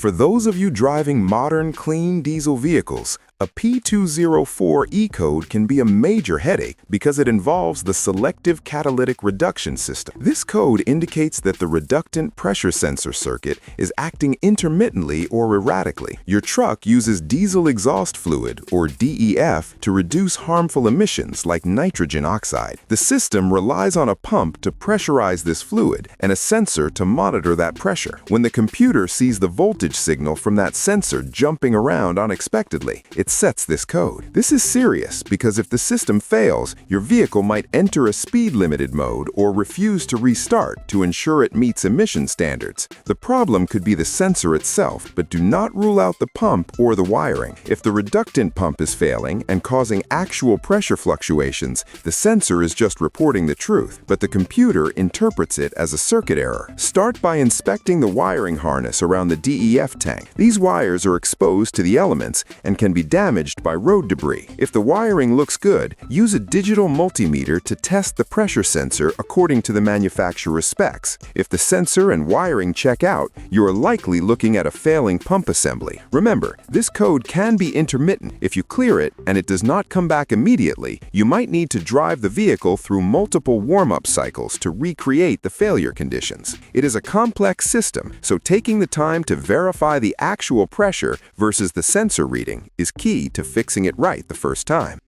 For those of you driving modern, clean diesel vehicles, a P204E code can be a major headache because it involves the Selective Catalytic Reduction system. This code indicates that the Reductant Pressure Sensor circuit is acting intermittently or erratically. Your truck uses diesel exhaust fluid, or DEF, to reduce harmful emissions like nitrogen oxide. The system relies on a pump to pressurize this fluid and a sensor to monitor that pressure. When the computer sees the voltage signal from that sensor jumping around unexpectedly, it sets this code. This is serious because if the system fails, your vehicle might enter a speed-limited mode or refuse to restart to ensure it meets emission standards. The problem could be the sensor itself, but do not rule out the pump or the wiring. If the reductant pump is failing and causing actual pressure fluctuations, the sensor is just reporting the truth, but the computer interprets it as a circuit error. Start by inspecting the wiring harness around the DEF tank. These wires are exposed to the elements and can be damaged by road debris. If the wiring looks good, use a digital multimeter to test the pressure sensor according to the manufacturer's specs. If the sensor and wiring check out, you are likely looking at a failing pump assembly. Remember, this code can be intermittent. If you clear it and it does not come back immediately, you might need to drive the vehicle through multiple warm-up cycles to recreate the failure conditions. It is a complex system, so taking the time to verify the actual pressure versus the sensor reading is key to fixing it right the first time.